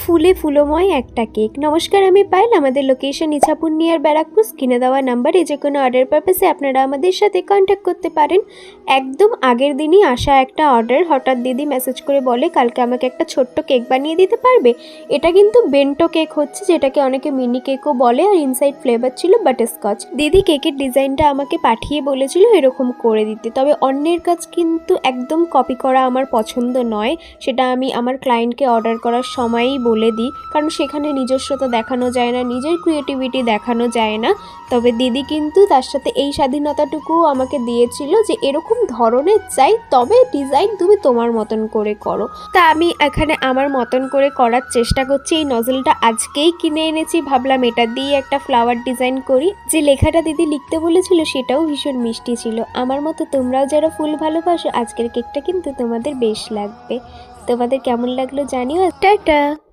ফুলে ফুলময় একটা কেক। নমস্কার, আমি পায়েল। আমাদের লোকেশন ইছাপুর নিয়ার ব্যারাকপুর। স্ক্রিনে দেওয়া নাম্বারে যে কোনো অর্ডার পারপাসে আপনারা আমাদের সাথে কন্ট্যাক্ট করতে পারেন। একদম আগের দিনই আসা একটা অর্ডার, হঠাৎ দিদি মেসেজ করে বলে কালকে আমাকে একটা ছোট্ট কেক বানিয়ে দিতে পারবে। এটা কিন্তু বেন্টো কেক হচ্ছে, যেটাকে অনেকে মিনি কেকও বলে, আর ইনসাইড ফ্লেভার ছিল বাটারস্কচ। দিদি কেকের ডিজাইনটা আমাকে পাঠিয়ে বলেছিল এরকম করে দিতে, তবে অন্যের কাজ কিন্তু একদম কপি করা আমার পছন্দ নয়। সেটা আমি আমার ক্লায়েন্টকে অর্ডার করার সময়ই বলে দিই, কারণ সেখানে নিজস্বতা দেখানো যায় না, নিজের ক্রিয়েটিভিটি দেখানো যায় না। তবে দিদি কিন্তু তার সাথে এই স্বাধীনতাটুকুও আমাকে দিয়েছিল যে এরকম ধরনের চাই, তবে ডিজাইন তুমি তোমার মতন করে করো। তা আমি এখানে আমার মতন করে করার চেষ্টা করছি। এই নজলটা আজকেই কিনে এনেছি, ভাবলাম এটা দিয়ে একটা ফ্লাওয়ার ডিজাইন করি। যে লেখাটা দিদি লিখতে বলেছিল সেটাও ভীষণ মিষ্টি ছিল। আমার মতো তোমরাও যারা ফুল ভালোবাসো, আজকের কেকটা কিন্তু তোমাদের বেশ লাগবে। তোমাদের কেমন লাগলো জানিও। টাটা।